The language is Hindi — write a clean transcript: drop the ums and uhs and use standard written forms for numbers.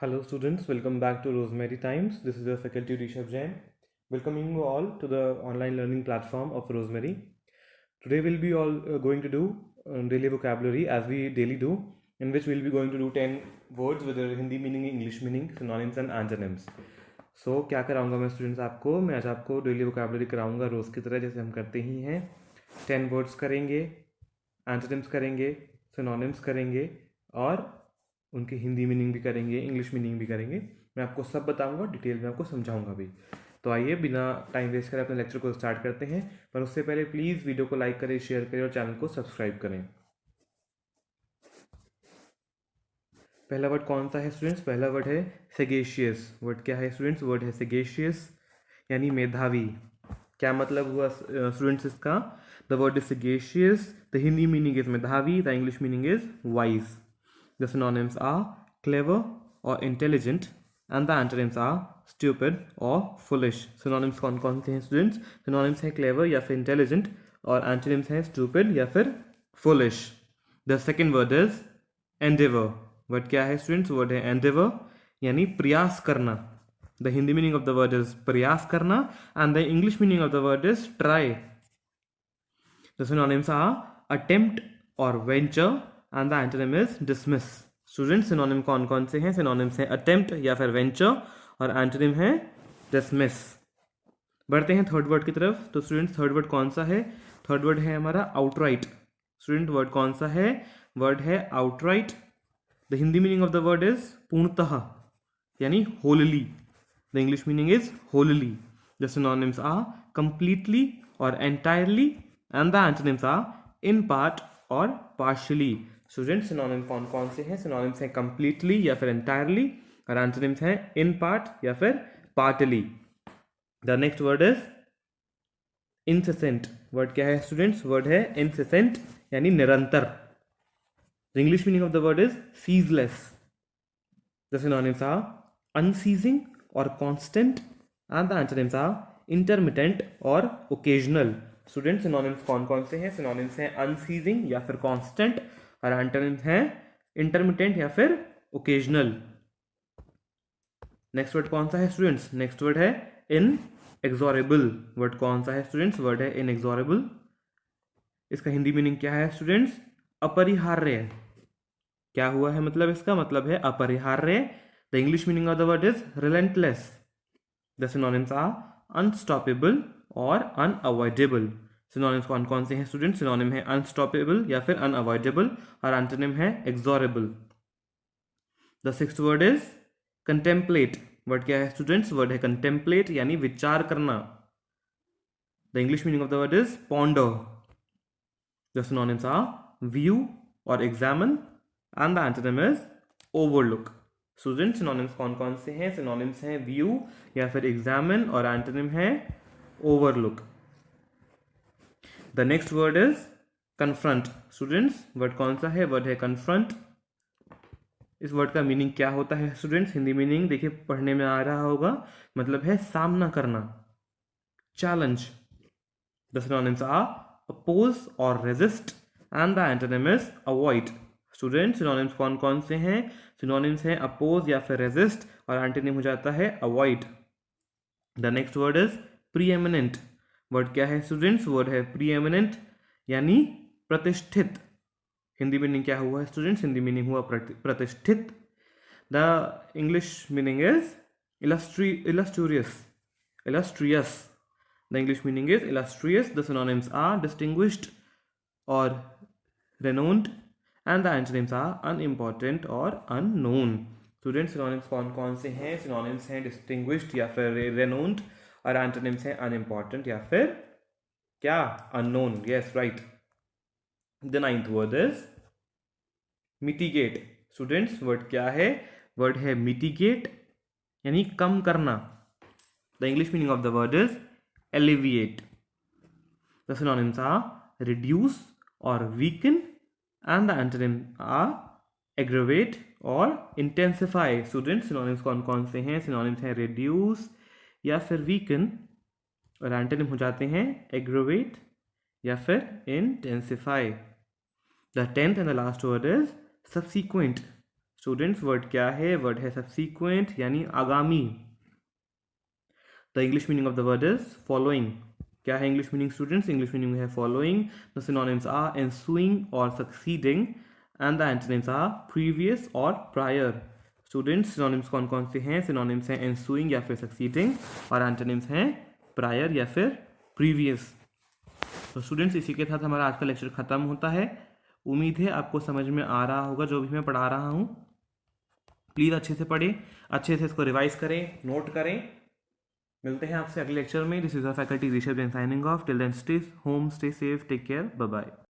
Hello students, welcome back to Rosemary Times. This is your faculty Rishabh Jain. Welcoming you all to the online learning platform of Rosemary. Today we'll be all going to do daily vocabulary as we daily do, in which we'll be going to do 10 words with their Hindi meaning, English meaning, synonyms and antonyms. So क्या कराऊंगा मैं स्टूडेंट्स आपको, मैं आज आपको डेली वोकेबलरी कराऊंगा रोज़ की तरह जैसे हम करते ही हैं. 10 वर्ड्स करेंगे, एंटोनिम्स करेंगे, सिनोनिम्स करेंगे और उनकी हिंदी मीनिंग भी करेंगे, इंग्लिश मीनिंग भी करेंगे. मैं आपको सब बताऊंगा, डिटेल में आपको समझाऊंगा भी. तो आइए बिना टाइम वेस्ट करें अपने लेक्चर को स्टार्ट करते हैं. पर उससे पहले प्लीज़ वीडियो को लाइक करें, शेयर करें और चैनल को सब्सक्राइब करें. पहला वर्ड कौन सा है स्टूडेंट्स? पहला वर्ड है सेगेशियस. वर्ड क्या है स्टूडेंट्स? वर्ड है सेगेशियस यानी मेधावी. क्या मतलब हुआ स्टूडेंट्स इसका? The word is sagacious, the Hindi meaning is मेधावी, the English meaning is wise. The synonyms are clever or intelligent and the antonyms are stupid or foolish. Synonyms कौन कौन से हैं स्टूडेंट्स? Synonyms हैं clever या फिर intelligent और antonyms हैं stupid या फिर foolish. The second word is endeavor. Word क्या है स्टूडेंट्स? Word है endeavor यानी प्रयास करना. The Hindi meaning of the word is प्रयास करना and the English meaning of the word is try. The synonyms are attempt or venture and the antonym is dismiss. Student synonym कौन कौन से हैं? सिनोनिम्स हैं अटेम्प्ट या फिर वेंचर और एंटोनिम है डिसमिस. बढ़ते हैं थर्ड वर्ड की तरफ. तो स्टूडेंट्स थर्ड वर्ड कौन सा है? थर्ड वर्ड है हमारा आउटराइट. स्टूडेंट वर्ड कौन सा है? वर्ड है outright. The Hindi meaning of the word is पूर्णतः यानी wholly. The English meaning is wholly. The synonyms are completely और entirely and the antonyms are in part और पार्शियली. स्टूडेंट सिनोनिम कौन कौन से हैं? सिनोनिम्स हैं कंप्लीटली या फिर एंटायरली और एंटोनिम्स हैं इन पार्ट या फिर partly. The next word is incessant. Word क्या है स्टूडेंट्स? वर्ड है इंसेसेंट यानी निरंतर. The English meaning of the word is ceaseless. The synonyms are unceasing और constant and the antonyms are intermittent और ओकेजनल. स्टूडेंट सिनोनिम्स कौन कौन से हैं? सिनोनिम्स हैं अनसीजिंग या फिर कांस्टेंट और एंटोनिम्स हैं इंटरमिटेंट या फिर ओकेजनल. नेक्स्ट वर्ड कौन सा है स्टूडेंट्स? नेक्स्ट वर्ड है इनएक्सोरेबल. वर्ड कौन सा है स्टूडेंट्स? वर्ड है इनएक्सोरेबल. इसका हिंदी मीनिंग क्या है स्टूडेंट्स? अपरिहार्य. क्या हुआ है मतलब इसका? मतलब है अपरिहार्य. The English meaning of the word is relentless. The synonyms are unstoppable और अनअवॉइडेबल. सिनोनिम्स कौन कौन से हैं स्टूडेंट? सिनोनिम है अनस्टॉपेबल या फिर अनअवॉइडेबल और एंटोनिम है exorable. The sixth word is contemplate. Word क्या है स्टूडेंट्स? वर्ड है कंटेम्पलेट यानी विचार करना. The English meaning of the word is ponder. The synonyms are view और examine and the antonym is overlook. Student synonyms कौन कौन से हैं? सिनोनिम्स हैं व्यू या फिर एग्जामिन और एंटोनिम है overlook. The next word is confront. Students word कौन सा है? वर्ड है कन्फ्रंट. इस वर्ड का मीनिंग क्या होता है स्टूडेंट्स? हिंदी मीनिंग देखिए पढ़ने में आ रहा होगा, मतलब है सामना करना, challenge. The synonyms are oppose और resist and the antonym is avoid. Student synonyms कौन कौन से हैं? सिनोनिम्स हैं अपोज या फिर रेजिस्ट और एंटोनिम हो जाता है avoid. The next word is preeminent. Word क्या है स्टूडेंट्स? वर्ड है प्रीएमिनेंट यानी प्रतिष्ठित. हिंदी मीनिंग क्या हुआ है स्टूडेंट्स? हिंदी मीनिंग हुआ प्रतिष्ठित. The English meaning is illustrious. The English meaning is illustrious. The synonyms are distinguished और renowned and the antonyms are unimportant और unknown. स्टूडेंट सिनोनिम्स कौन कौन से हैं? सिनोनिम्स हैं distinguished या फिर renowned और एंटोनिम्स हैं अनइम्पॉर्टेंट या फिर क्या? Unknown. Yes right. The ninth word is mitigate. Students word क्या है? वर्ड है मिटिगेट यानी कम करना. The English meaning of the word is alleviate. The synonyms are reduce और weaken and the antonym are aggravate और इंटेंसिफाई. स्टूडेंट सिनोनिम्स कौन कौन से हैं? सिनोनिम्स हैं रिड्यूस या फिर वीकन और एंटोनिम हो जाते हैं एग्रेवेट या फिर intensify. The tenth and the last word is subsequent. Students word क्या है? वर्ड है सबसीक्वेंट यानी आगामी। The English meaning of the word is following. क्या है English meaning students? English meaning है following. The synonyms are ensuing और succeeding and the antonyms are previous और prior। स्टूडेंट्स सिनोनिम्स कौन कौन से हैं? सिनोनिम्स हैं ensuing या फिर succeeding और एंटोनिम्स हैं prior या फिर previous। तो स्टूडेंट्स इसी के साथ हमारा आज का लेक्चर खत्म होता है। उम्मीद है आपको समझ में आ रहा होगा जो भी मैं पढ़ा रहा हूँ। प्लीज़ अच्छे से पढ़ें, अच्छे से इसको रिवाइज करें, नोट करें। मिलते हैं आपसे अगले लेक्चर में। This is a faculty Rishabh Jain signing off. Till then stay home, stay safe, take care, bye bye.